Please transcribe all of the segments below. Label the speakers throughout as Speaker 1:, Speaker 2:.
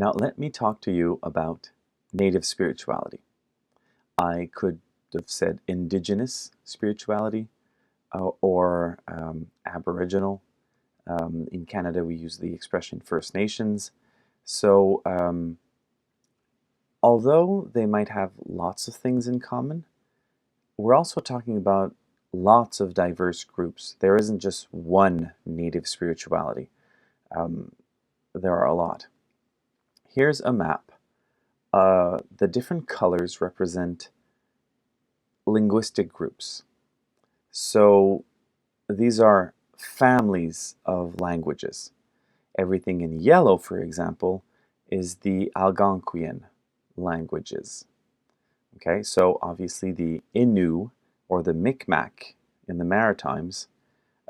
Speaker 1: Now, let me talk to you about native spirituality. I could have said indigenous spirituality or Aboriginal. In Canada, we use the expression First Nations. So, although they might have lots of things in common, we're also talking about lots of diverse groups. There isn't just one native spirituality. There are a lot. Here's a map. The different colors represent linguistic groups. So these are families of languages. Everything in yellow, for example, is the Algonquian languages. Okay, so obviously the Innu or the Micmac in the Maritimes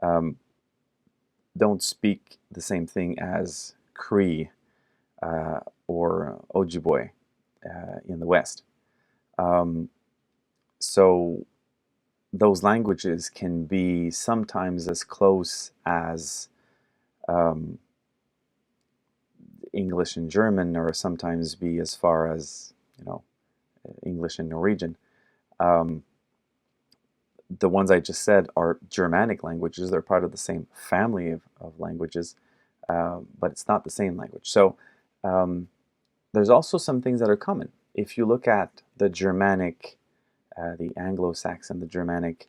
Speaker 1: don't speak the same thing as Cree or Ojibwe in the West. So those languages can be sometimes as close as English and German, or sometimes be as far as, English and Norwegian. The ones I just said are Germanic languages. They're part of the same family of languages, but it's not the same language. So there's also some things that are common. If you look at the Germanic, the Anglo-Saxon, the Germanic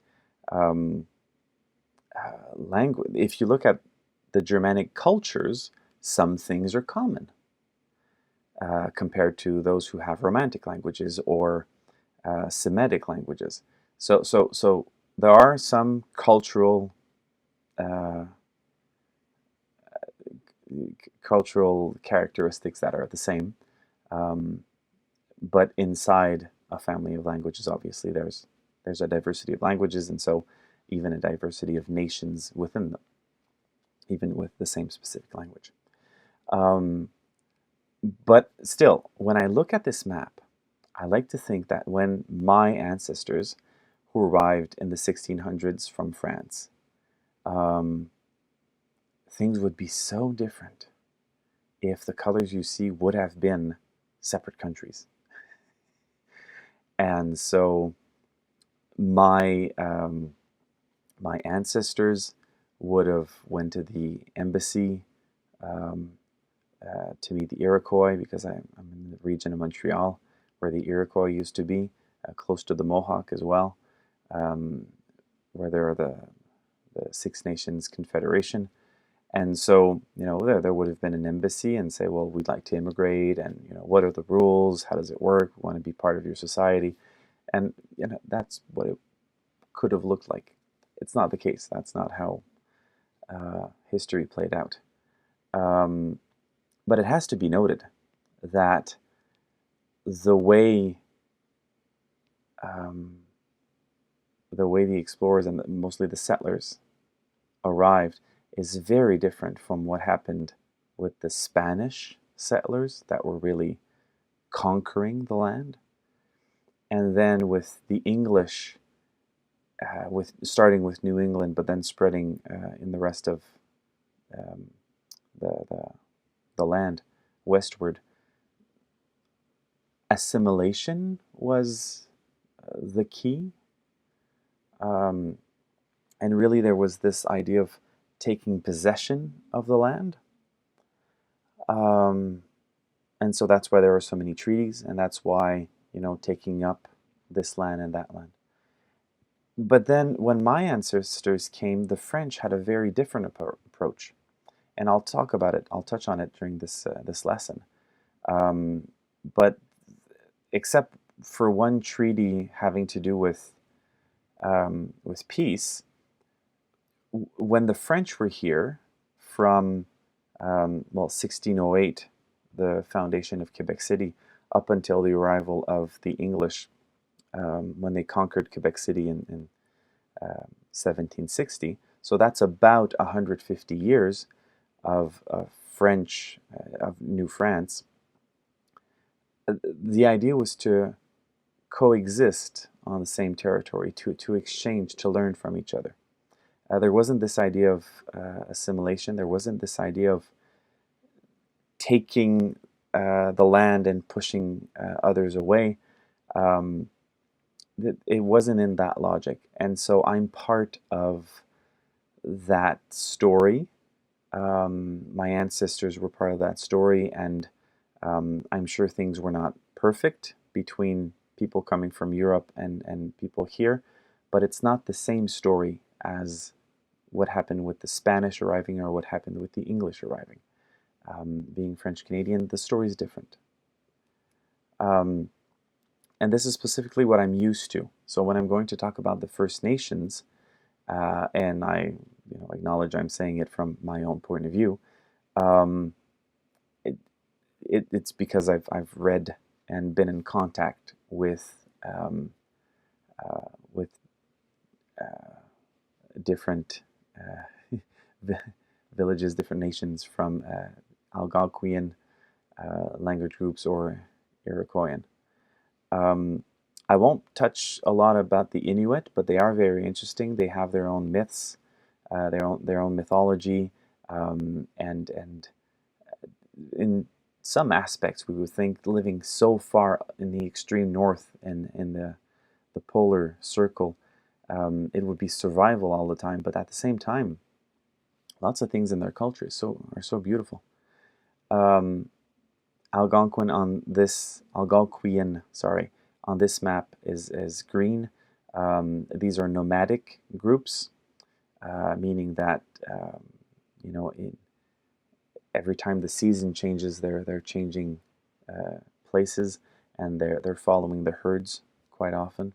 Speaker 1: language, if you look at the Germanic cultures, some things are common compared to those who have Romantic languages or Semitic languages. So there are some cultural characteristics that are the same, but inside a family of languages, obviously there's a diversity of languages, and so even a diversity of nations within them, even with the same specific language. But still, when I look at this map, I like to think that when my ancestors, who arrived in the 1600s from France, things would be so different if the colors you see would have been separate countries. And so my ancestors would have went to the embassy to meet the Iroquois, because I'm in the region of Montreal where the Iroquois used to be, close to the Mohawk as well, where there are the Six Nations Confederation. And so, there would have been an embassy and say, well, we'd like to immigrate, and, what are the rules? How does it work? We want to be part of your society. And, that's what it could have looked like. It's not the case. That's not how history played out. But it has to be noted that the way the explorers and mostly the settlers arrived is very different from what happened with the Spanish settlers that were really conquering the land, and then with the English, starting with New England, but then spreading in the rest of the land westward. Assimilation was the key, and really there was this idea of taking possession of the land, and so that's why there are so many treaties, and that's why, taking up this land and that land. But then when my ancestors came, the French had a very different approach, and I'll talk about it. I'll touch on it during this lesson. But except for one treaty having to do with peace, when the French were here from 1608, the foundation of Quebec City, up until the arrival of the English, when they conquered Quebec City in 1760. So that's about 150 years of French, of New France. The idea was to coexist on the same territory, to exchange, to learn from each other. There wasn't this idea of assimilation. There wasn't this idea of taking the land and pushing others away. Um, it wasn't in that logic. And so I'm part of that story. My ancestors were part of that story, and I'm sure things were not perfect between people coming from Europe and people here, but it's not the same story as what happened with the Spanish arriving or what happened with the English arriving. Being French Canadian, the story is different. And this is specifically what I'm used to. So when I'm going to talk about the First Nations, and I acknowledge I'm saying it from my own point of view, um, it's because I've read and been in contact with with different villages, different nations from Algonquian language groups or Iroquoian. I won't touch a lot about the Inuit, but they are very interesting. They have their own myths, their own mythology, and in some aspects, we would think living so far in the extreme north and in the polar circle, it would be survival all the time. But at the same time, lots of things in their culture are so beautiful. Algonquin on this map is green. These are nomadic groups, meaning that every time the season changes, they're changing places, and they're following the herds quite often.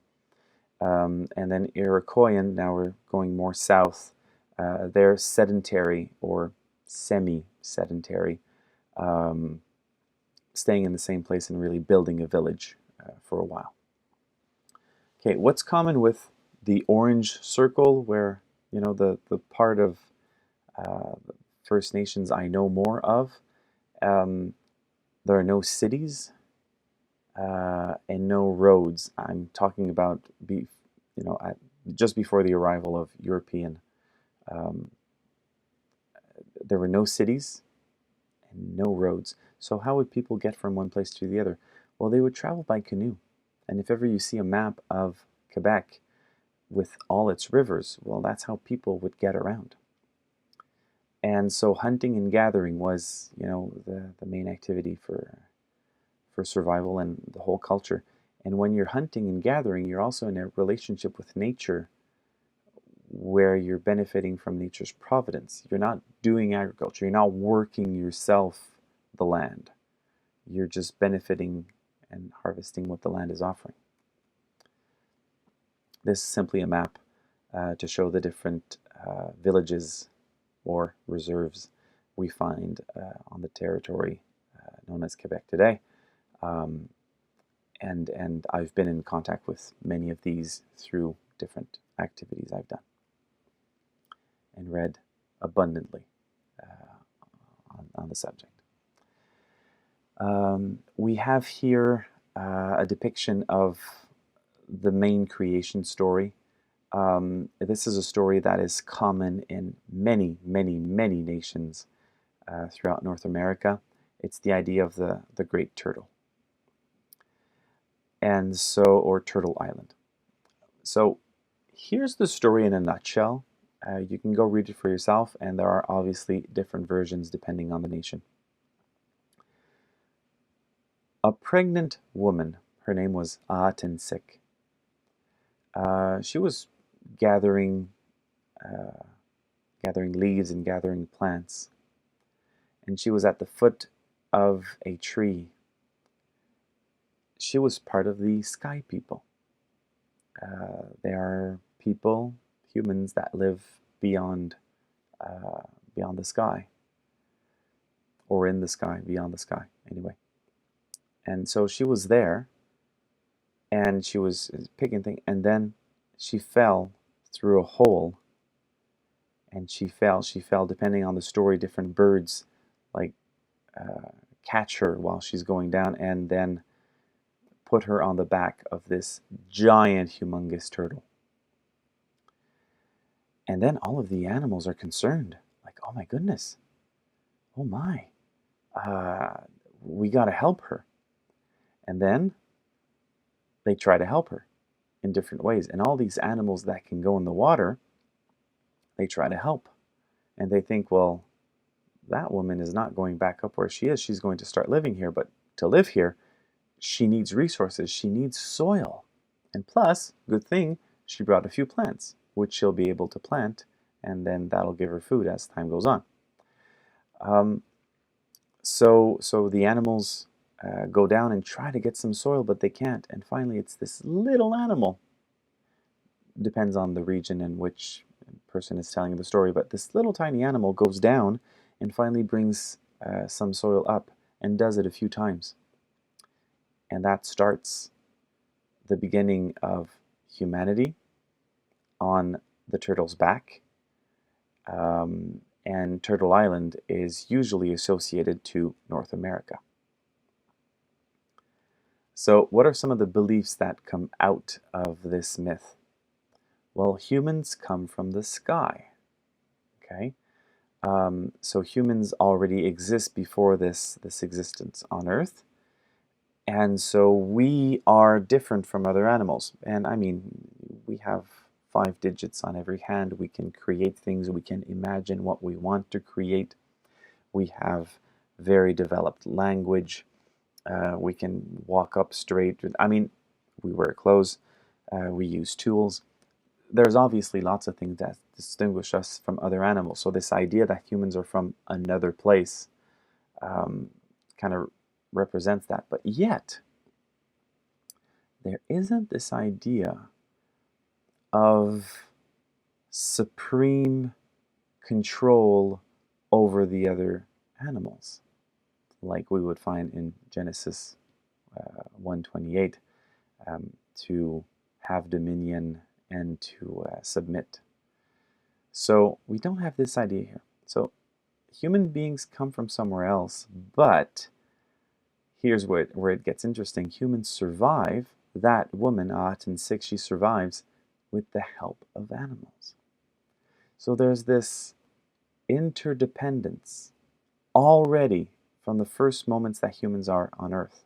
Speaker 1: And then Iroquoian, now we're going more south. They're sedentary or semi-sedentary, staying in the same place and really building a village for a while. Okay, what's common with the orange circle, where the part of First Nations I know more of? There are no cities and no roads. I'm talking about just before the arrival of European. There were no cities and no roads. So how would people get from one place to the other? Well, they would travel by canoe. And if ever you see a map of Quebec with all its rivers, well, that's how people would get around. And so hunting and gathering was, the main activity for survival and the whole culture. And when you're hunting and gathering, you're also in a relationship with nature where you're benefiting from nature's providence. You're not doing agriculture. You're not working yourself the land. You're just benefiting and harvesting what the land is offering. This is simply a map to show the different villages or reserves we find on the territory known as Quebec today. And I've been in contact with many of these through different activities I've done and read abundantly on the subject. We have here a depiction of the main creation story. This is a story that is common in many, many, many nations throughout North America. It's the idea of the great turtle. And so, or Turtle Island. So here's the story in a nutshell. You can go read it for yourself, and there are obviously different versions depending on the nation. A pregnant woman, her name was Aatensik. She was gathering leaves and gathering plants, and she was at the foot of a tree. She was part of the sky people. They are people, humans that live beyond the sky, or in the sky, beyond the sky, anyway. And so she was there, and she was picking things, and then she fell through a hole, and she fell, depending on the story, different birds like catch her while she's going down, and then put her on the back of this giant, humongous turtle. And then all of the animals are concerned, like, oh my goodness, oh my, we got to help her. And then they try to help her in different ways. And all these animals that can go in the water, they try to help. And they think, well, that woman is not going back up where she is. She's going to start living here. But to live here, she needs resources. She needs soil. And plus, good thing, she brought a few plants, which she'll be able to plant. And then that'll give her food as time goes on. So the animals go down and try to get some soil, but they can't. And finally, it's this little animal. Depends on the region in which person is telling the story, but this little tiny animal goes down and finally brings some soil up and does it a few times. And that starts the beginning of humanity on the turtle's back. And Turtle Island is usually associated to North America. So what are some of the beliefs that come out of this myth? Well, humans come from the sky. Okay, so humans already exist before this existence on Earth, and so we are different from other animals. And I mean, we have 5 digits on every hand. We can create things. We can imagine what we want to create. We have very developed language. We can walk up straight. I mean, we wear clothes. We use tools. There's obviously lots of things that distinguish us from other animals. So this idea that humans are from another place kind of represents that. But yet, there isn't this idea of supreme control over the other animals, like we would find in Genesis 1:28, to have dominion and to submit. So we don't have this idea here. So human beings come from somewhere else, but here's where it gets interesting. Humans survive. That woman, Aten 6, she survives with the help of animals. So there's this interdependence already from the first moments that humans are on Earth.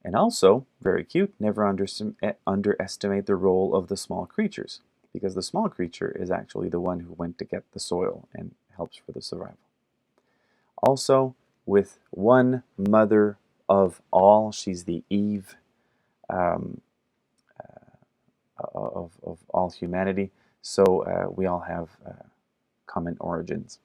Speaker 1: And also, very cute, never underestimate the role of the small creatures, because the small creature is actually the one who went to get the soil and helps for the survival. Also, with one mother of all, she's the Eve of all humanity, so we all have common origins.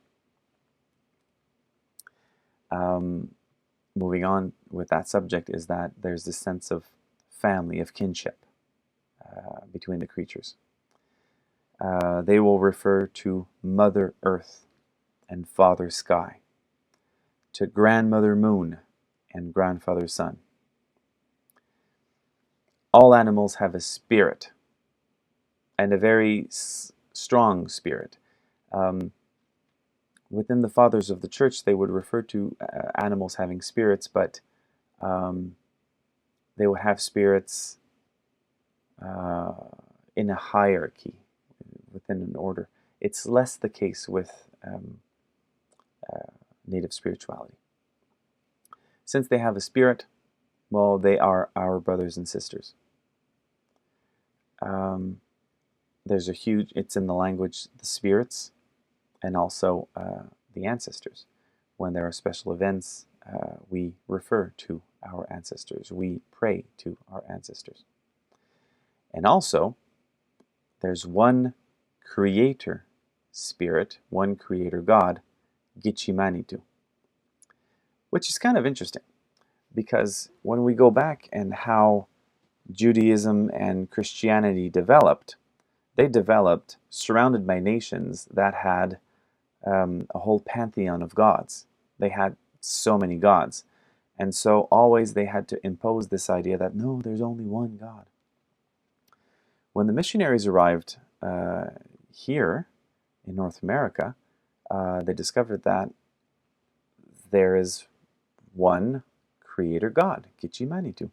Speaker 1: Moving on with that subject is that there's this sense of family, of kinship between the creatures. They will refer to Mother Earth and Father Sky, to Grandmother Moon and Grandfather Sun. All animals have a spirit, and a very strong spirit. Within the fathers of the church, they would refer to animals having spirits, but they would have spirits in a hierarchy, within an order. It's less the case with native spirituality. Since they have a spirit, well, they are our brothers and sisters. There's a huge, it's in the language, the spirits, and also the ancestors. When there are special events, we refer to our ancestors. We pray to our ancestors. And also, there's one creator spirit, one creator God, Gitchimanitu, which is kind of interesting, because when we go back and how Judaism and Christianity developed, they developed surrounded by nations that had a whole pantheon of gods. They had so many gods. And so always they had to impose this idea that, no, there's only one God. When the missionaries arrived here in North America, they discovered that there is one creator God, Gitchimanitu.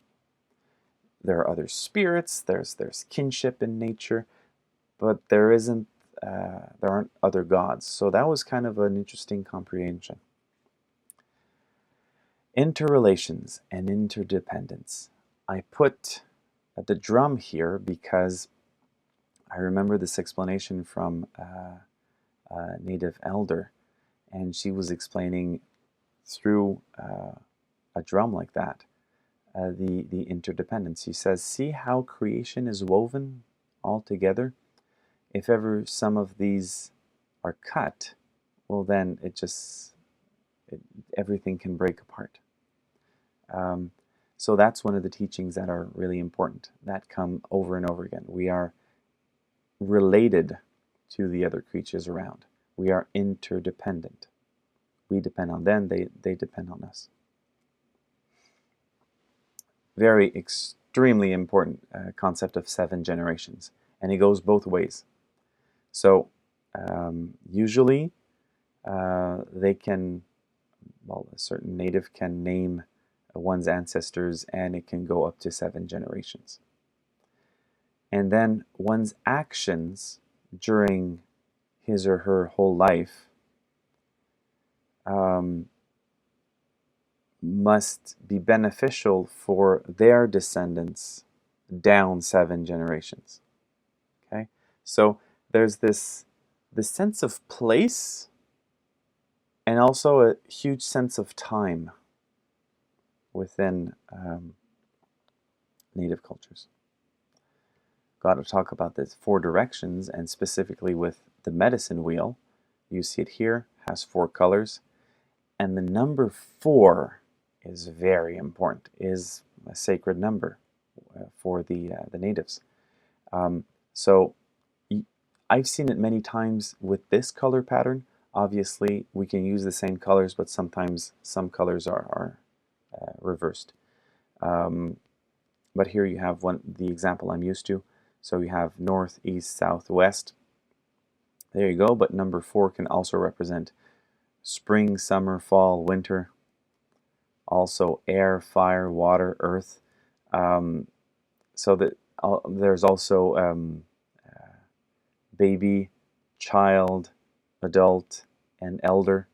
Speaker 1: There are other spirits, there's kinship in nature, but there aren't other gods. So that was kind of an interesting comprehension. Interrelations and interdependence. I put the drum here because I remember this explanation from a native elder, and she was explaining through a drum like that the interdependence. She says, see how creation is woven all together? If ever some of these are cut, well then everything can break apart. So that's one of the teachings that are really important, that come over and over again. We are related to the other creatures around. We are interdependent. We depend on them, they depend on us. Very extremely important concept of 7 generations, and it goes both ways. So usually they can, well, a certain native can name one's ancestors, and it can go up to 7 generations. And then one's actions during his or her whole life must be beneficial for their descendants down 7 generations. Okay, so there's this sense of place and also a huge sense of time within native cultures. Got to talk about the 4 directions, and specifically with the medicine wheel. You see it here, has 4 colors, and the number 4 is very important, is a sacred number for the natives. So I've seen it many times with this color pattern. Obviously, we can use the same colors, but sometimes some colors are reversed. But here you have the example I'm used to. So you have north, east, south, west. There you go, but number 4 can also represent spring, summer, fall, winter. Also air, fire, water, earth. So that there's also baby, child, adult, and elder.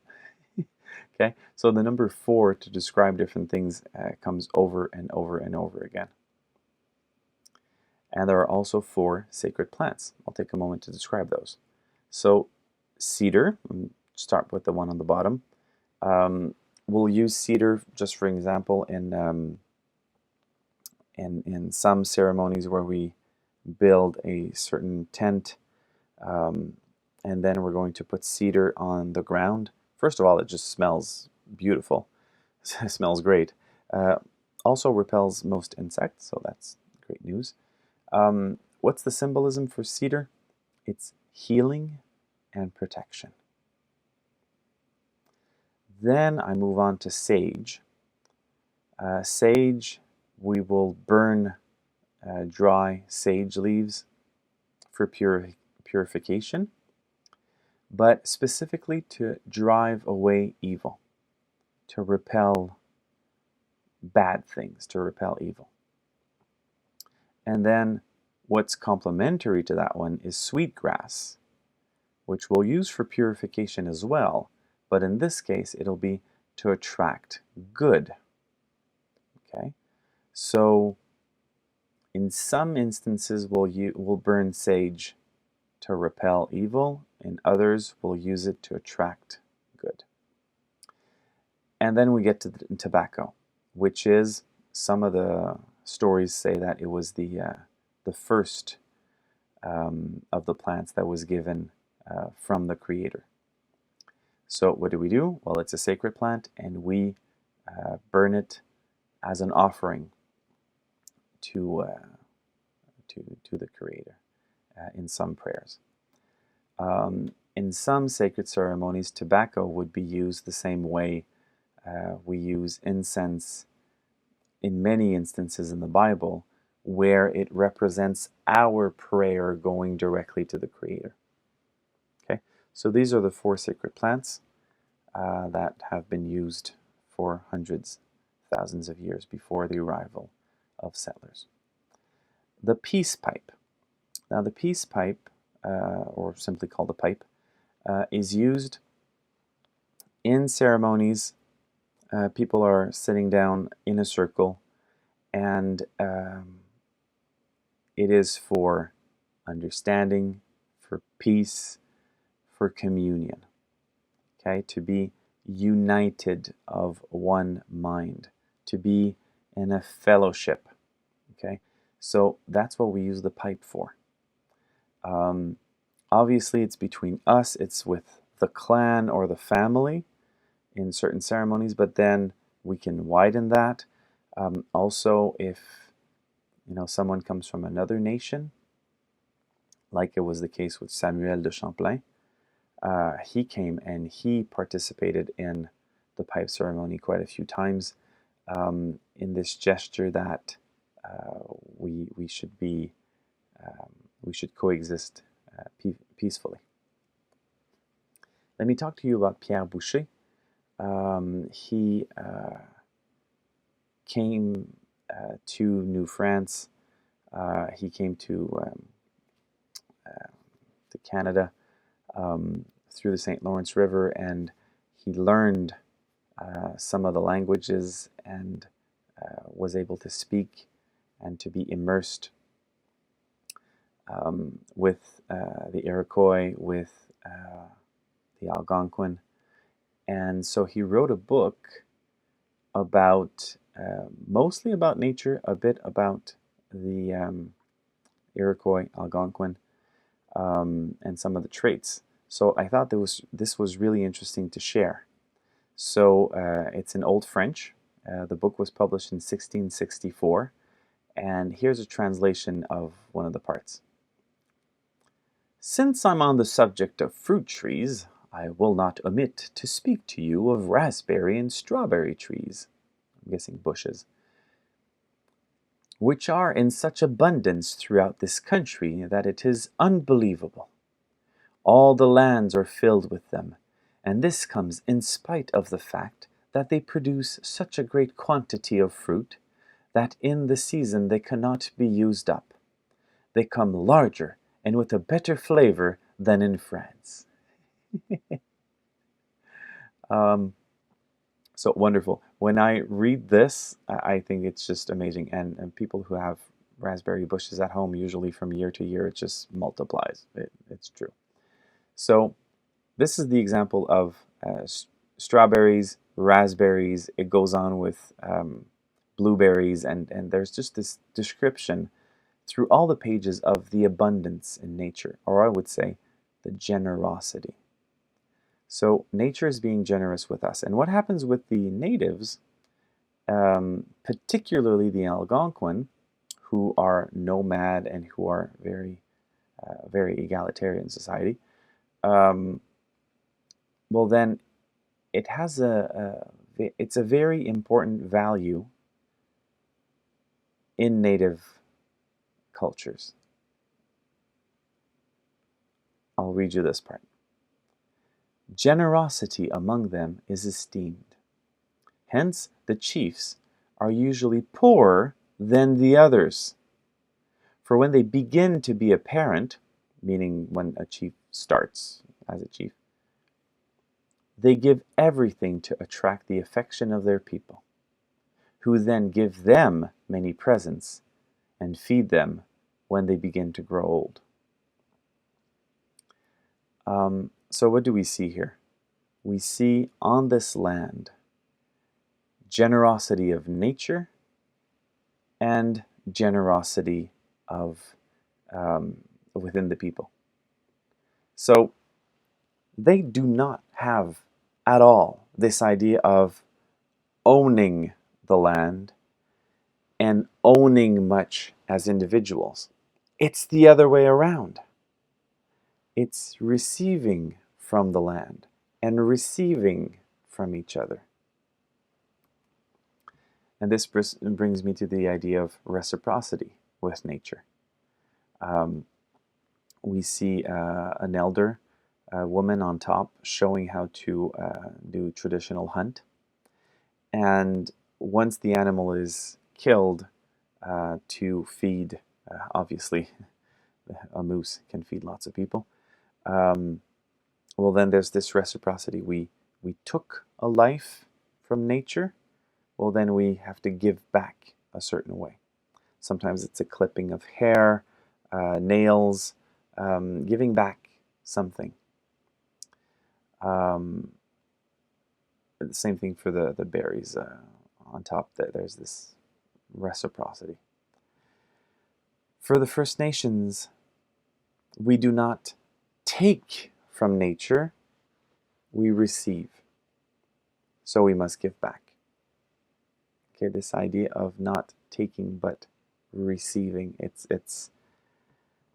Speaker 1: Okay, so the number 4 to describe different things comes over and over and over again. And there are also 4 sacred plants. I'll take a moment to describe those. So cedar, start with the one on the bottom. We'll use cedar just for example in some ceremonies where we build a certain tent, and then we're going to put cedar on the ground. First of all, it just smells beautiful. It smells great. Also repels most insects, so that's great news. What's the symbolism for cedar? It's healing and protection. Then I move on to sage. Sage, we will burn dry sage leaves for purification, but specifically to drive away evil, to repel bad things, to repel evil. And then what's complementary to that one is sweetgrass, which we'll use for purification as well, but in this case it'll be to attract good. Okay, so in some instances we'll burn sage to repel evil, in others we'll use it to attract good. And then we get to the tobacco, which is, some of the stories say that it was the first of the plants that was given from the Creator. So what do? Well, it's a sacred plant, and we burn it as an offering to the Creator in some prayers. In some sacred ceremonies, tobacco would be used the same way we use incense in many instances in the Bible, where it represents our prayer going directly to the Creator. Okay, so these are the 4 sacred plants that have been used for hundreds, thousands of years before the arrival of settlers. The peace pipe. Now the peace pipe, or simply called the pipe, is used in ceremonies people are sitting down in a circle, and it is for understanding, for peace, for communion. Okay, to be united of one mind, to be in a fellowship. Okay, so that's what we use the pipe for. Obviously, it's between us, it's with the clan or the family in certain ceremonies, but then we can widen that. Also, if someone comes from another nation, like it was the case with Samuel de Champlain, he came and he participated in the pipe ceremony quite a few times, in this gesture that we should be we should coexist peacefully. Let me talk to you about Pierre Boucher. He came to New France. He came to Canada through the St. Lawrence River, and he learned some of the languages and was able to speak and to be immersed with the Iroquois, with the Algonquin. And so he wrote a book about, mostly about nature, a bit about the Iroquois, Algonquin, and some of the traits. So I thought this was really interesting to share. So it's in Old French. The book was published in 1664, and here's a translation of one of the parts. Since I'm on the subject of fruit trees, I will not omit to speak to you of raspberry and strawberry trees, I'm guessing bushes, which are in such abundance throughout this country that it is unbelievable. All the lands are filled with them, and this comes in spite of the fact that they produce such a great quantity of fruit that in the season they cannot be used up. They come larger and with a better flavor than in France. So wonderful. When I read this, I think it's just amazing. And people who have raspberry bushes at home, usually from year to year, it just multiplies. It's true. So this is the example of strawberries, raspberries. It goes on with blueberries, and there's just this description through all the pages of the abundance in nature, or I would say the generosity. So nature is being generous with us. And what happens with the natives, particularly the Algonquin, who are nomad and who are very, very egalitarian society, well then it has it's a very important value in native cultures. I'll read you this part. Generosity among them is esteemed. Hence, the chiefs are usually poorer than the others. For when they begin to be apparent, meaning when a chief starts as a chief, they give everything to attract the affection of their people, who then give them many presents and feed them when they begin to grow old. So what do we see here? We see on this land generosity of nature and generosity of within the people. So they do not have at all this idea of owning the land and owning much as individuals. It's the other way around. It's receiving from the land and receiving from each other. And this brings me to the idea of reciprocity with nature. We see an elder woman on top showing how to do traditional hunt. And once the animal is killed to feed, obviously a moose can feed lots of people, well then there's this reciprocity. We took a life from nature, well, then we have to give back a certain way. Sometimes it's a clipping of hair, nails, giving back something. The same thing for the berries on top. There's this reciprocity. For the First Nations, we do not take from nature, we receive. So we must give back. Okay, this idea of not taking but receiving, it's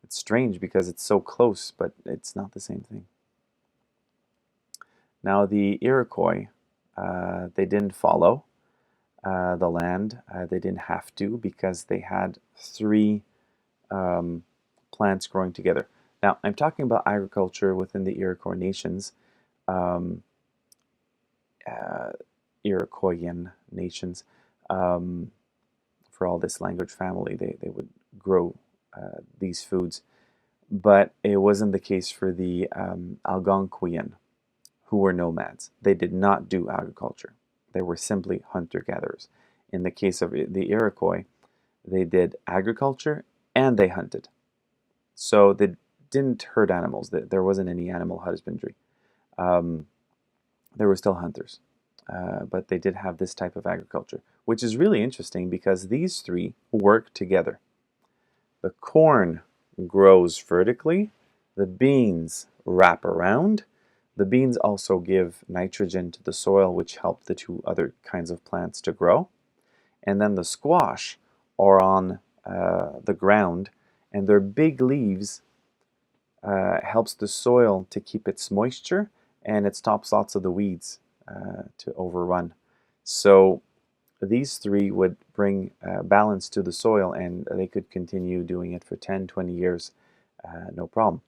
Speaker 1: strange because it's so close, but it's not the same thing. Now the Iroquois, they didn't follow the land. They didn't have to because they had three plants growing together. Now I'm talking about agriculture within the Iroquois nations, Iroquoian nations. For all this language family, they would grow these foods. But it wasn't the case for the Algonquian, who were nomads. They did not do agriculture. They were simply hunter-gatherers. In the case of the Iroquois, they did agriculture and they hunted. So they didn't hurt animals. There wasn't any animal husbandry. They were still hunters. But they did have this type of agriculture, which is really interesting because these three work together. The corn grows vertically, the beans wrap around, the beans also give nitrogen to the soil, which help the two other kinds of plants to grow, and then the squash are on the ground, and their big leaves helps the soil to keep its moisture, and it stops lots of the weeds to overrun. So these three would bring balance to the soil, and they could continue doing it for 10, 20 years, no problem.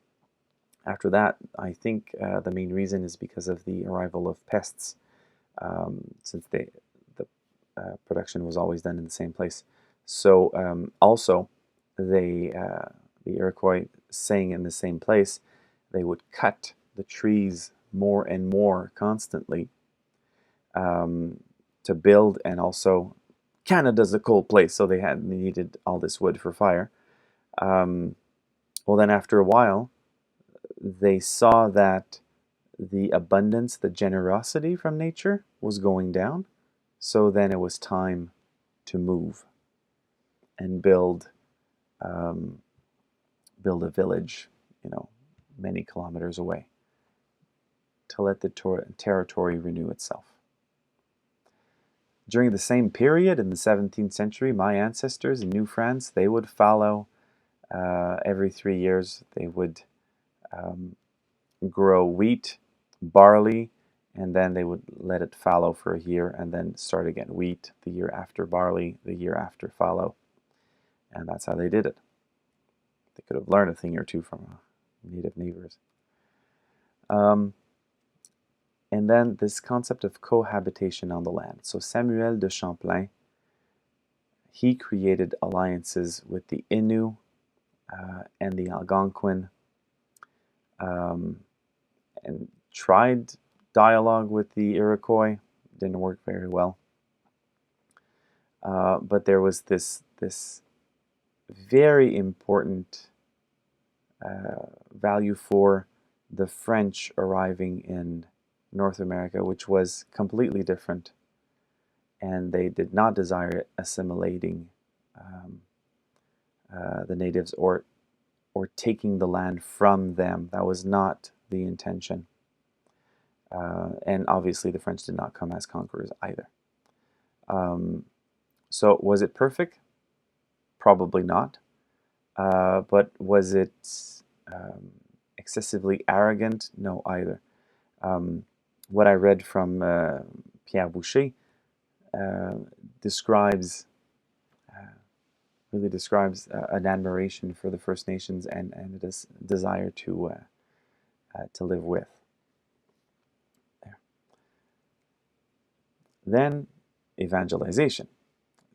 Speaker 1: After that, I think the main reason is because of the arrival of pests, since the production was always done in the same place. So also, the Iroquois, staying in the same place, they would cut the trees more and more constantly to build, and also Canada's a cold place, so they needed all this wood for fire. Well, then after a while, they saw that the abundance, the generosity from nature was going down. So then it was time to move and build a village, many kilometers away, to let the territory renew itself. During the same period in the 17th century, my ancestors in New France, they would fallow every 3 years. They would grow wheat, barley, and then they would let it fallow for a year and then start again. Wheat the year after, barley the year after, fallow. And that's how they did it. They could have learned a thing or two from native neighbors. And then this concept of cohabitation on the land. So Samuel de Champlain, he created alliances with the Innu and the Algonquin, and tried dialogue with the Iroquois. Didn't work very well. But there was this very important value for the French arriving in North America, which was completely different, and they did not desire assimilating the natives or taking the land from them. That was not the intention. And obviously the French did not come as conquerors either. So was it perfect? Probably not. But was it excessively arrogant? No, either. What I read from Pierre Boucher describes an admiration for the First Nations and a desire to live with. There. Then evangelization.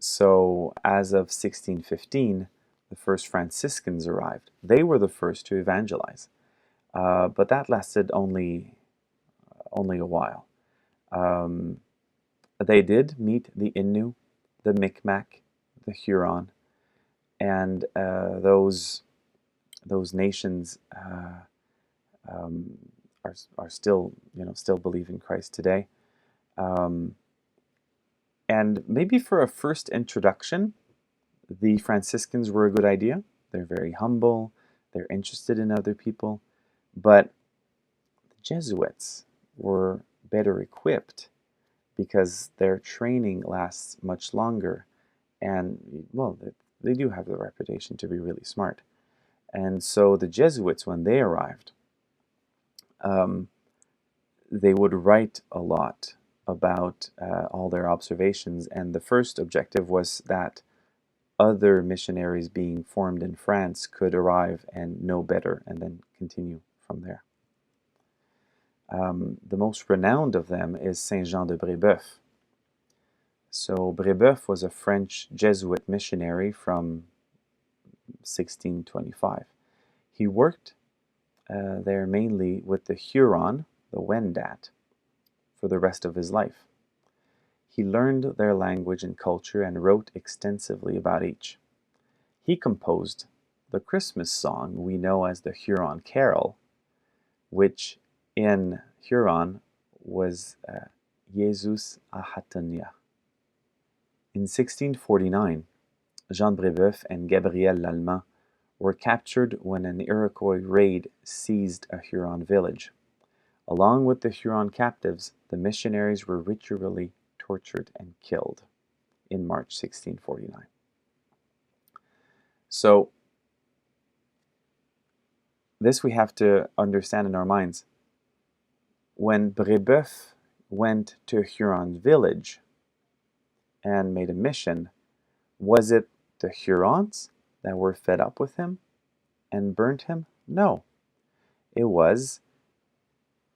Speaker 1: So as of 1615, the first Franciscans arrived. They were the first to evangelize, but that lasted only a while. They did meet the Innu, the Micmac, the Huron, and those nations are still still believe in Christ today. And maybe for a first introduction, the Franciscans were a good idea. They're very humble. They're interested in other people. But the Jesuits were better equipped because their training lasts much longer. And, well, they do have the reputation to be really smart. And so the Jesuits, when they arrived, they would write a lot about all their observations. And the first objective was that other missionaries being formed in France could arrive and know better and then continue from there. The most renowned of them is Saint Jean de Brébeuf. So Brébeuf was a French Jesuit missionary from 1625. He worked there mainly with the Huron, the Wendat, for the rest of his life. He learned their language and culture and wrote extensively about each. He composed the Christmas song we know as the Huron Carol, which in Huron was Jesus Ahatania. In 1649, Jean Brébeuf and Gabriel Lallemand were captured when an Iroquois raid seized a Huron village. Along with the Huron captives, the missionaries were ritually tortured and killed in March 1649. So, this we have to understand in our minds. When Brébeuf went to a Huron village and made a mission, was it the Hurons that were fed up with him and burnt him? No. It was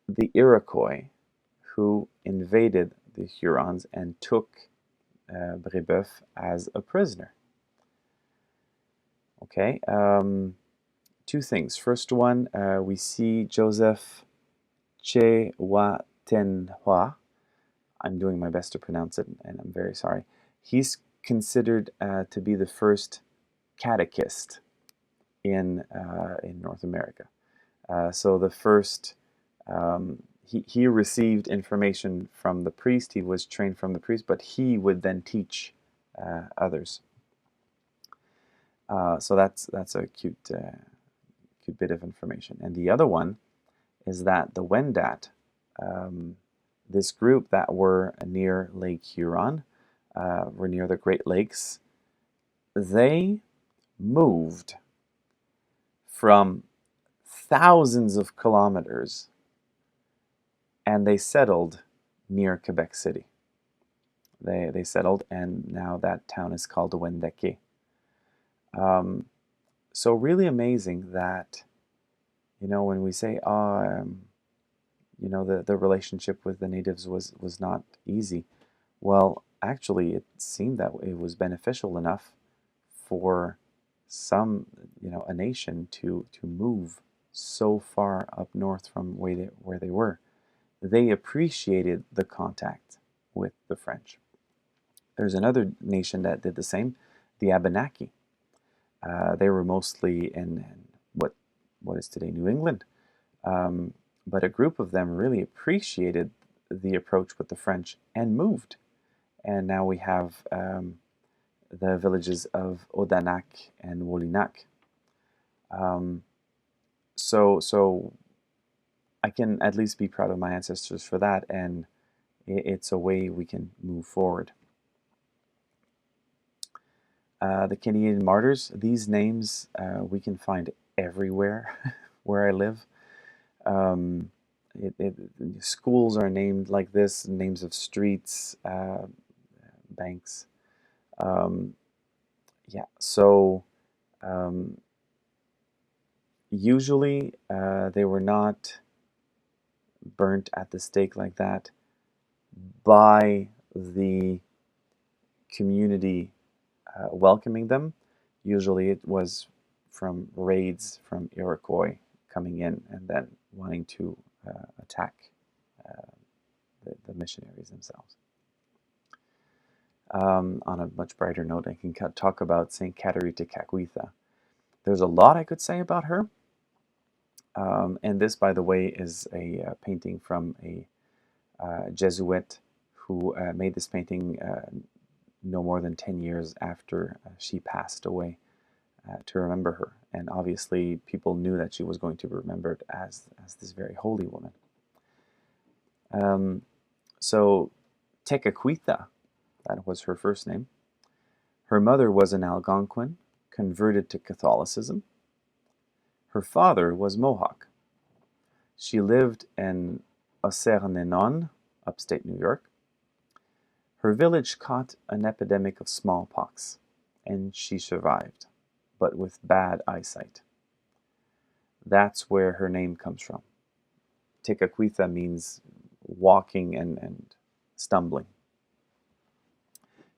Speaker 1: the Iroquois who invaded the Hurons and took Brébeuf as a prisoner. Okay, two things. First one, we see Joseph Chewatenhua. I'm doing my best to pronounce it, and I'm very sorry. He's considered to be the first catechist in North America. So the first, he received information from the priest. He was trained from the priest, but he would then teach others. So that's a cute bit of information. And the other one is that the Wendat, this group that were near Lake Huron, were near the Great Lakes, they moved from thousands of kilometers and they settled near Quebec City. They settled, and now that town is called Wendake. So really amazing that, when we say, the relationship with the natives was not easy. Well, actually, it seemed that it was beneficial enough for some, a nation to move so far up north from where they were. They appreciated the contact with the French. There's another nation that did the same, the Abenaki. They were mostly in what is today New England. But a group of them really appreciated the approach with the French and moved. And now we have the villages of Odanak and Wolinak. So I can at least be proud of my ancestors for that, and it's a way we can move forward. The Canadian martyrs, these names we can find everywhere where I live. Schools are named like this, names of streets, banks. So usually they were not burnt at the stake like that by the community welcoming them. Usually it was from raids from Iroquois coming in and then wanting to attack the missionaries themselves. On a much brighter note, I can talk about Saint Caterina Caquetha. There's a lot I could say about her. And this, by the way, is a painting from a Jesuit who made this painting no more than 10 years after she passed away, to remember her. And obviously, people knew that she was going to be remembered as this very holy woman. So, Tekakwitha, that was her first name. Her mother was an Algonquin, converted to Catholicism. Her father was Mohawk. She lived in Ossernenon, upstate New York. Her village caught an epidemic of smallpox, and she survived, but with bad eyesight. That's where her name comes from. Tekakwitha means walking and stumbling.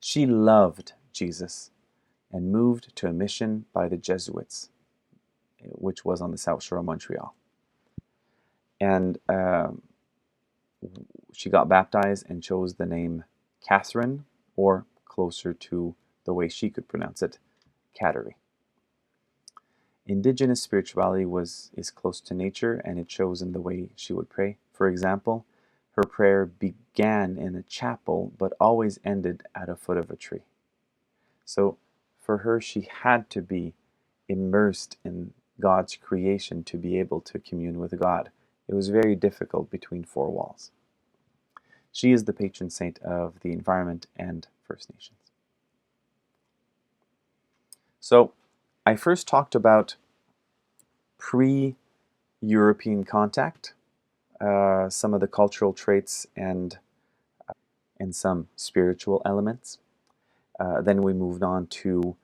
Speaker 1: She loved Jesus and moved to a mission by the Jesuits, which was on the South Shore of Montreal. And she got baptized and chose the name Catherine, or closer to the way she could pronounce it, Cattery. Indigenous spirituality is close to nature, and it shows in the way she would pray. For example, her prayer began in a chapel, but always ended at a foot of a tree. So for her, she had to be immersed in God's creation to be able to commune with God. It was very difficult between four walls. She is the patron saint of the environment and First Nations. So I first talked about pre-European contact, some of the cultural traits and some spiritual elements. Then we moved on to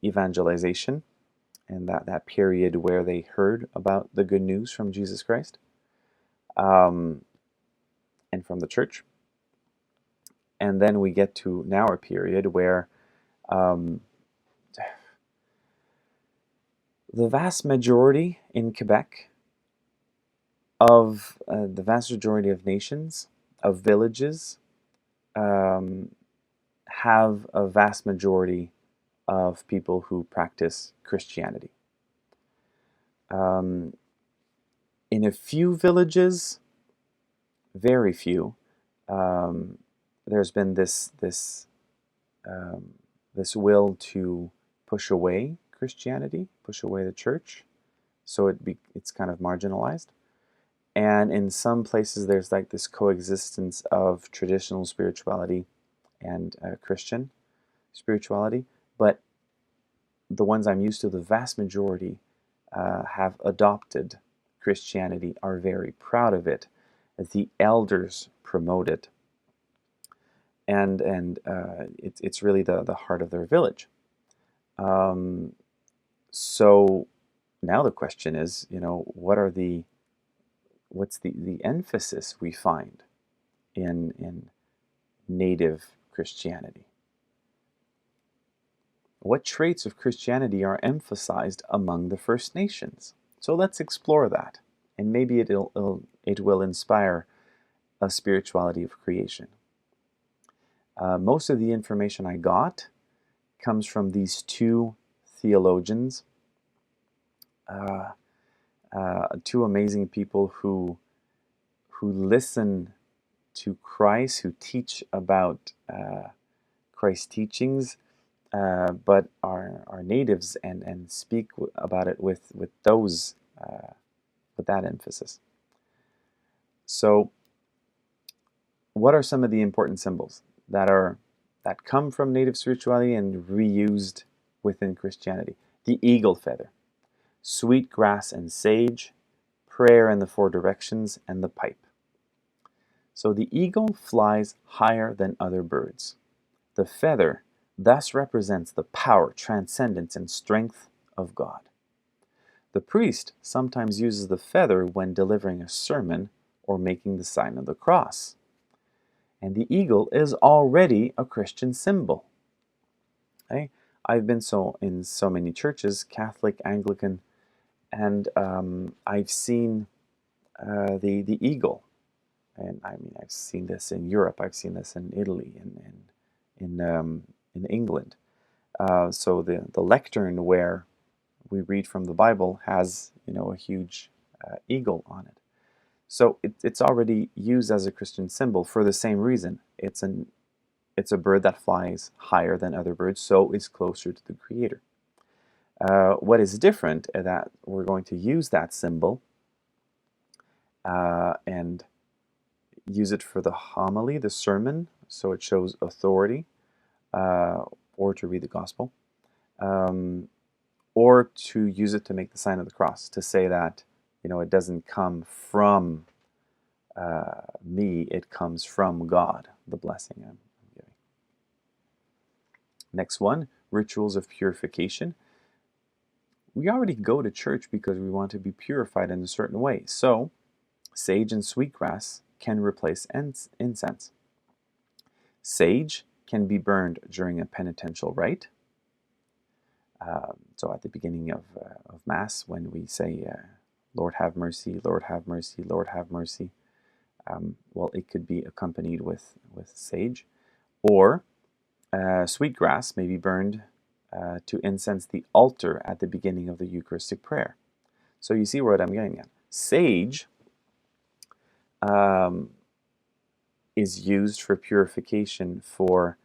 Speaker 1: evangelization, and that period where they heard about the good news from Jesus Christ and from the church. And then we get to now our period where the vast majority in Quebec of the vast majority of nations, of villages, have a vast majority of people who practice Christianity. In a few villages, very few, there's been this will to push away Christianity, push away the church, so it's kind of marginalized. And in some places, there's like this coexistence of traditional spirituality and Christian spirituality. But the ones I'm used to, the vast majority have adopted Christianity, are very proud of it. The elders promote it. And it's really the heart of their village. So now the question is, what's the emphasis we find in native Christianity? What traits of Christianity are emphasized among the First Nations? So let's explore that, and maybe it will inspire a spirituality of creation. Most of the information I got comes from these two theologians, two amazing people who listen to Christ, who teach about Christ's teachings, but are natives and speak about it with that emphasis. So, what are some of the important symbols that come from native spirituality and reused within Christianity? The eagle feather, sweet grass and sage, prayer in the four directions, and the pipe. So the eagle flies higher than other birds. The feather thus represents the power, transcendence, and strength of God. The priest sometimes uses the feather when delivering a sermon or making the sign of the cross. And the eagle is already a Christian symbol. Okay? I've been in so many churches, Catholic, Anglican, and I've seen the eagle. And I mean, I've seen this in Europe, I've seen this in Italy, and in England. So the lectern where we read from the Bible has, a huge eagle on it. So it's already used as a Christian symbol for the same reason. It's a bird that flies higher than other birds, so is closer to the Creator. What is different is that we're going to use that symbol and use it for the homily, the sermon, so it shows authority, or to read the gospel, or to use it to make the sign of the cross, to say that, it doesn't come from me, it comes from God, the blessing I'm giving. Next one, rituals of purification. We already go to church because we want to be purified in a certain way. So, sage and sweetgrass can replace incense. Sage can be burned during a penitential rite. So at the beginning of Mass, when we say, Lord have mercy, Lord have mercy, Lord have mercy, well, it could be accompanied with sage. Or sweetgrass may be burned to incense the altar at the beginning of the Eucharistic prayer. So you see what I'm getting at. Sage is used for purification, for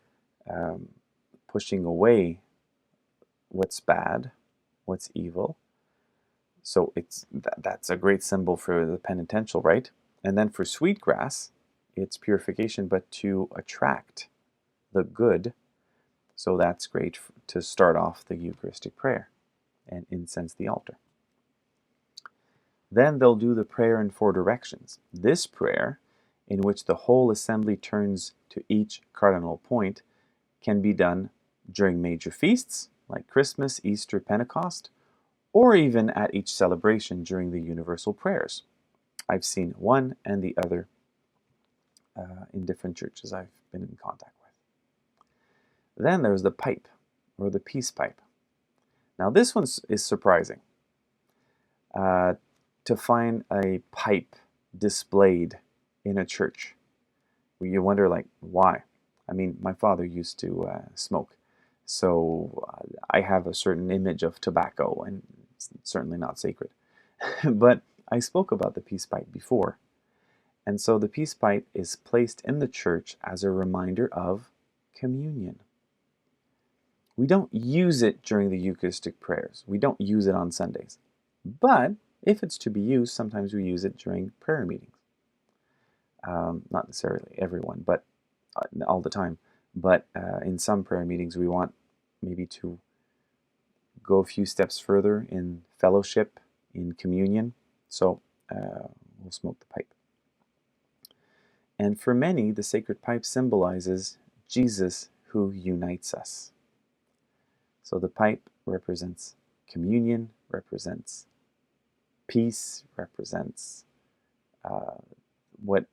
Speaker 1: pushing away what's bad, what's evil. So that's a great symbol for the penitential rite. And then for sweetgrass, it's purification, but to attract the good. So that's great to start off the Eucharistic prayer and incense the altar. Then they'll do the prayer in 4 directions. This prayer, in which the whole assembly turns to each cardinal point, can be done during major feasts like Christmas, Easter, Pentecost, or even at each celebration during the universal prayers. I've seen one and the other in different churches I've been in contact with. Then there's the pipe, or the peace pipe. Now this one is surprising. To find a pipe displayed in a church. You wonder, why? I mean, my father used to smoke, so I have a certain image of tobacco, and it's certainly not sacred. But I spoke about the peace pipe before, and so the peace pipe is placed in the church as a reminder of communion. We don't use it during the Eucharistic prayers. We don't use it on Sundays. But if it's to be used, sometimes we use it during prayer meetings. Not necessarily everyone, but all the time. But in some prayer meetings, we want maybe to go a few steps further in fellowship, in communion. So we'll smoke the pipe. And for many, the sacred pipe symbolizes Jesus who unites us. So the pipe represents communion, represents peace, represents what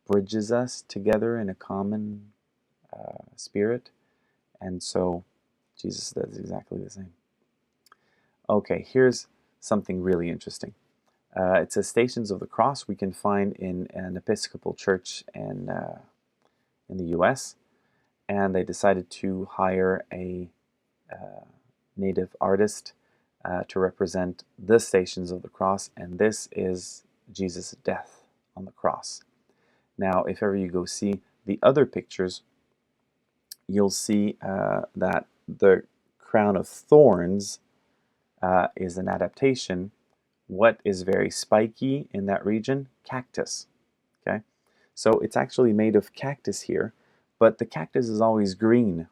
Speaker 1: bridges us together in a common spirit. And so Jesus does exactly the same. Okay, here's something really interesting. It says Stations of the Cross we can find in an Episcopal church in the US, and they decided to hire a native artist to represent the Stations of the Cross, and this is Jesus' death on the cross. Now, if ever you go see the other pictures, you'll see that the crown of thorns is an adaptation. What is very spiky in that region? Cactus. Okay, so it's actually made of cactus here, but the cactus is always green.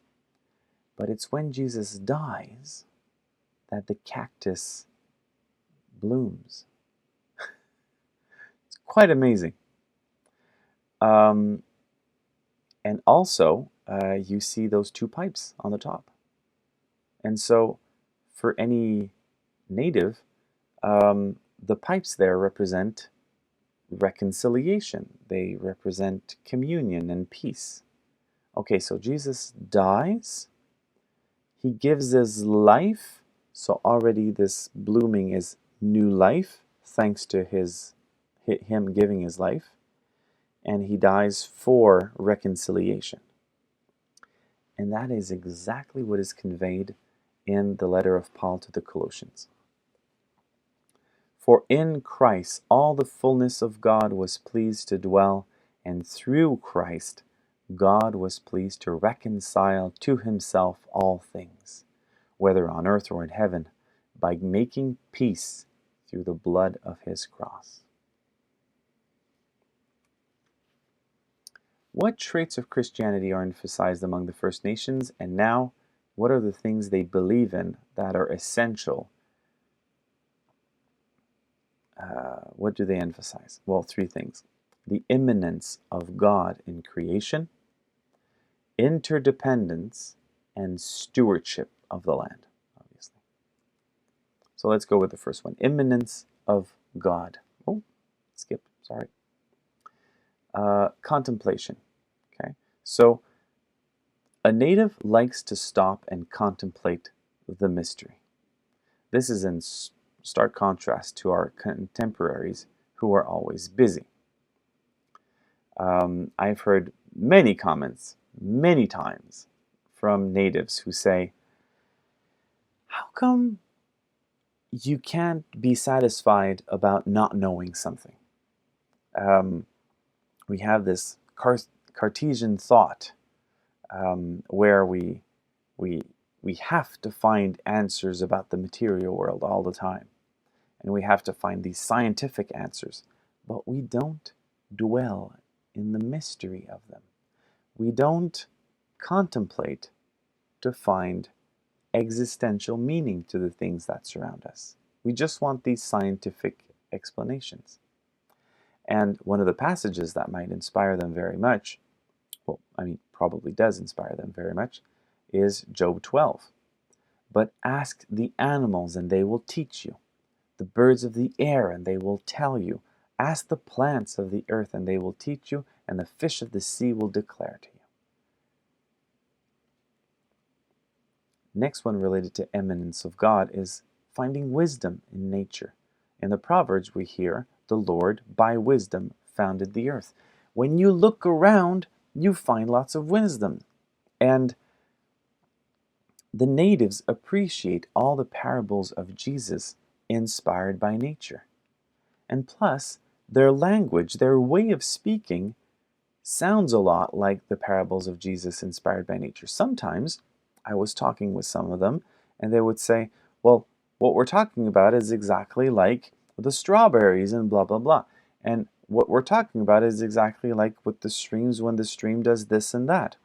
Speaker 1: But it's when Jesus dies that the cactus blooms. It's quite amazing. And also, you see those 2 pipes on the top. And so, for any native, the pipes there represent reconciliation. They represent communion and peace. Okay, so Jesus dies. He gives his life. So already this blooming is new life, thanks to him giving his life. And he dies for reconciliation. And that is exactly what is conveyed in the letter of Paul to the Colossians. For in Christ all the fullness of God was pleased to dwell, and through Christ God was pleased to reconcile to himself all things, whether on earth or in heaven, by making peace through the blood of his cross. What traits of Christianity are emphasized among the First Nations, and now what are the things they believe in that are essential? What do they emphasize? Well, three things. The immanence of God in creation, interdependence, and stewardship of the land, obviously. So let's go with the first one. Immanence of God. Oh, skip, sorry. Contemplation. Okay, so a native likes to stop and contemplate the mystery. This is in stark contrast to our contemporaries who are always busy. I've heard many comments, many times, from natives who say, how come you can't be satisfied about not knowing something? We have this Cartesian thought where we have to find answers about the material world all the time. And we have to find these scientific answers. But we don't dwell in the mystery of them. We don't contemplate to find existential meaning to the things that surround us. We just want these scientific explanations. And one of the passages that might inspire them very much, well, I mean, probably does inspire them very much, is Job 12. But ask the animals and they will teach you, the birds of the air and they will tell you. Ask the plants of the earth and they will teach you, and the fish of the sea will declare to you. Next one related to eminence of God is finding wisdom in nature. In the Proverbs we hear, the Lord by wisdom founded the earth. When you look around, you find lots of wisdom. And the natives appreciate all the parables of Jesus inspired by nature. And plus, their language, their way of speaking, sounds a lot like the parables of Jesus inspired by nature. Sometimes I was talking with some of them and they would say, well, what we're talking about is exactly like the strawberries and blah, blah, blah. And what we're talking about is exactly like with the streams when the stream does this and that.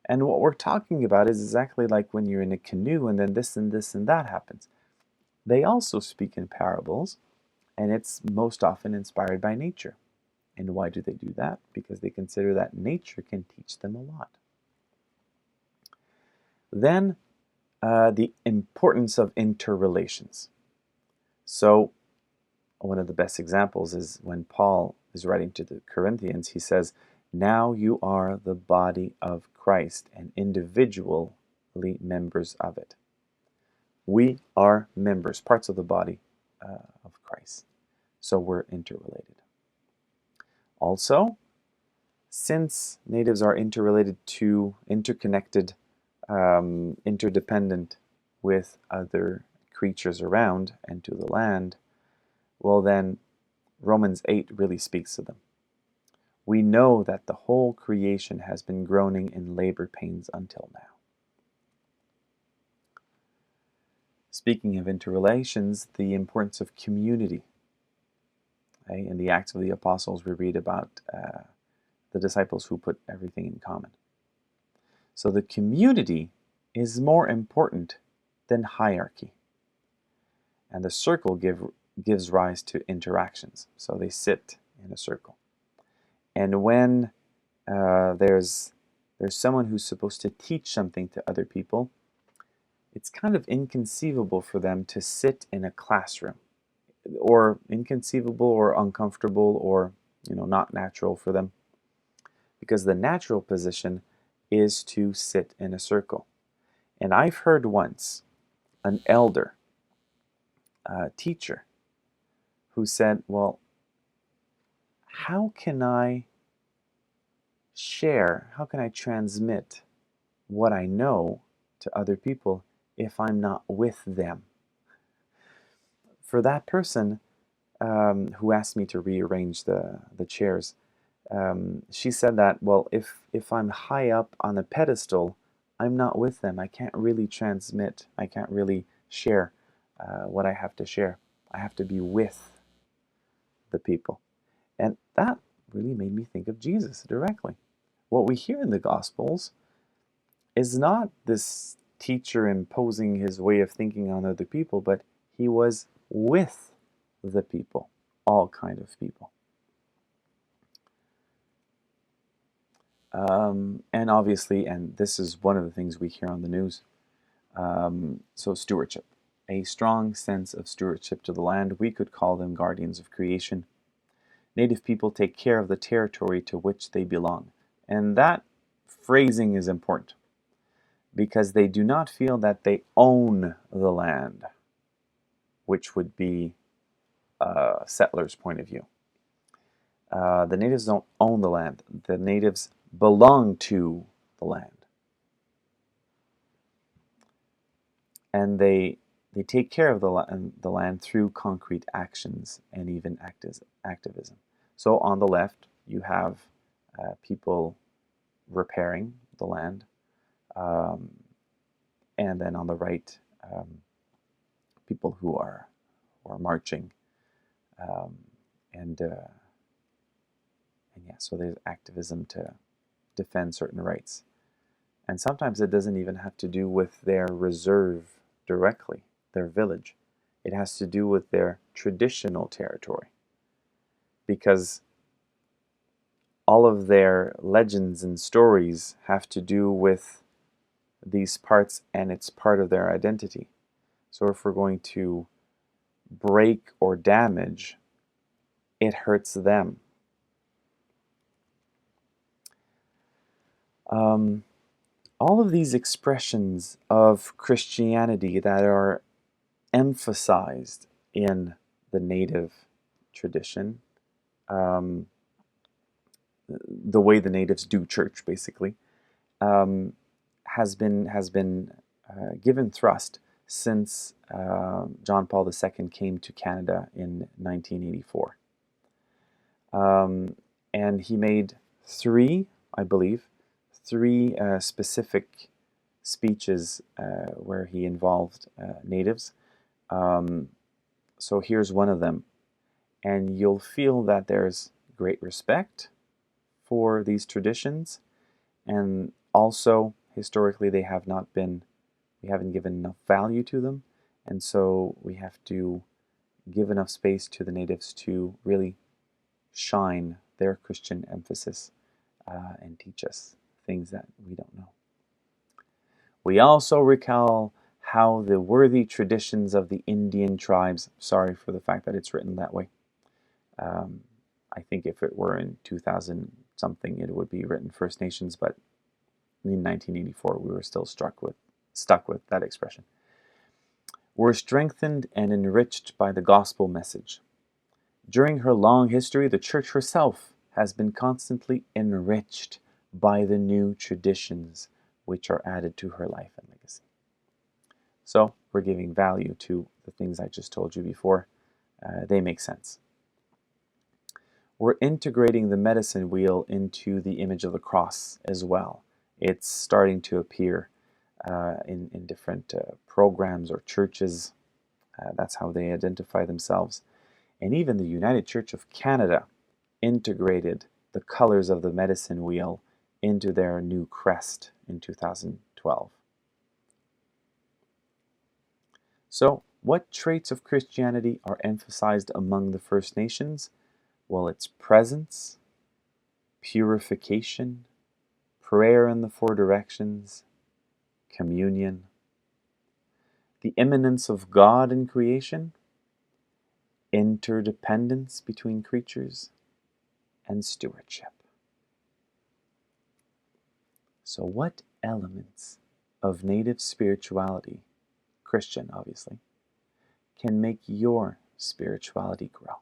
Speaker 1: And what we're talking about is exactly like when you're in a canoe and then this and this and that happens. They also speak in parables, and it's most often inspired by nature. And why do they do that? Because they consider that nature can teach them a lot. Then the importance of interrelations. So one of the best examples is when Paul is writing to the Corinthians, he says, now you are the body of Christ and individually members of it. We are members, parts of the body of Christ. So we're interrelated. Also, since natives are interrelated to, interconnected, interdependent with other creatures around and to the land, well then Romans 8 really speaks to them. We know that the whole creation has been groaning in labor pains until now. Speaking of interrelations, the importance of community. Okay? In the Acts of the Apostles, we read about the disciples who put everything in common. So the community is more important than hierarchy. And the circle gives rise to interactions. So they sit in a circle. And when there's someone who's supposed to teach something to other people, it's kind of inconceivable for them to sit in a classroom, or inconceivable or uncomfortable or not natural for them, because the natural position is to sit in a circle. And I've heard once an elder, a teacher, who said, well, how can I share, how can I transmit what I know to other people if I'm not with them. For that person who asked me to rearrange the chairs, she said that, well, if I'm high up on a pedestal, I'm not with them. I can't really transmit. I can't really share what I have to share. I have to be with the people. And that really made me think of Jesus directly. What we hear in the Gospels is not this teacher imposing his way of thinking on other people, but he was with the people, all kind of people. And obviously, and this is one of the things we hear on the news, so stewardship. A strong sense of stewardship to the land. We could call them guardians of creation. Native people take care of the territory to which they belong. And that phrasing is important because they do not feel that they own the land, which would be a settler's point of view. The natives don't own the land. The natives belong to the land. And they take care of the land through concrete actions and even activism. So on the left, you have people repairing the land. And then on the right, people who are marching. And yeah, so there's activism to defend certain rights. And sometimes it doesn't even have to do with their reserve directly, their village. It has to do with their traditional territory. Because all of their legends and stories have to do with these parts, and it's part of their identity. So if we're going to break or damage, it hurts them. All of these expressions of Christianity that are emphasized in the native tradition, the way the natives do church, basically, has been given thrust since John Paul II came to Canada in 1984. And he made three specific speeches where he involved natives. So here's one of them. And you'll feel that there's great respect for these traditions, and also historically we haven't given enough value to them, and so we have to give enough space to the natives to really shine their Christian emphasis and teach us things that we don't know. We also recall how the worthy traditions of the Indian tribes, sorry for the fact that it's written that way. I think if it were in 2000 something, it would be written First Nations, but in 1984 we were still stuck with that expression. Were strengthened and enriched by the gospel message. During her long history, the church herself has been constantly enriched by the new traditions which are added to her life and legacy. So we're giving value to the things I just told you before. They make sense. We're integrating the medicine wheel into the image of the cross as well. It's starting to appear in different programs or churches. That's how they identify themselves. And even the United Church of Canada integrated the colors of the medicine wheel into their new crest in 2012. So, what traits of Christianity are emphasized among the First Nations? Well, it's presence, purification, prayer in the four directions, communion, the immanence of God in creation, interdependence between creatures, and stewardship. So what elements of native spirituality, Christian obviously, can make your spirituality grow?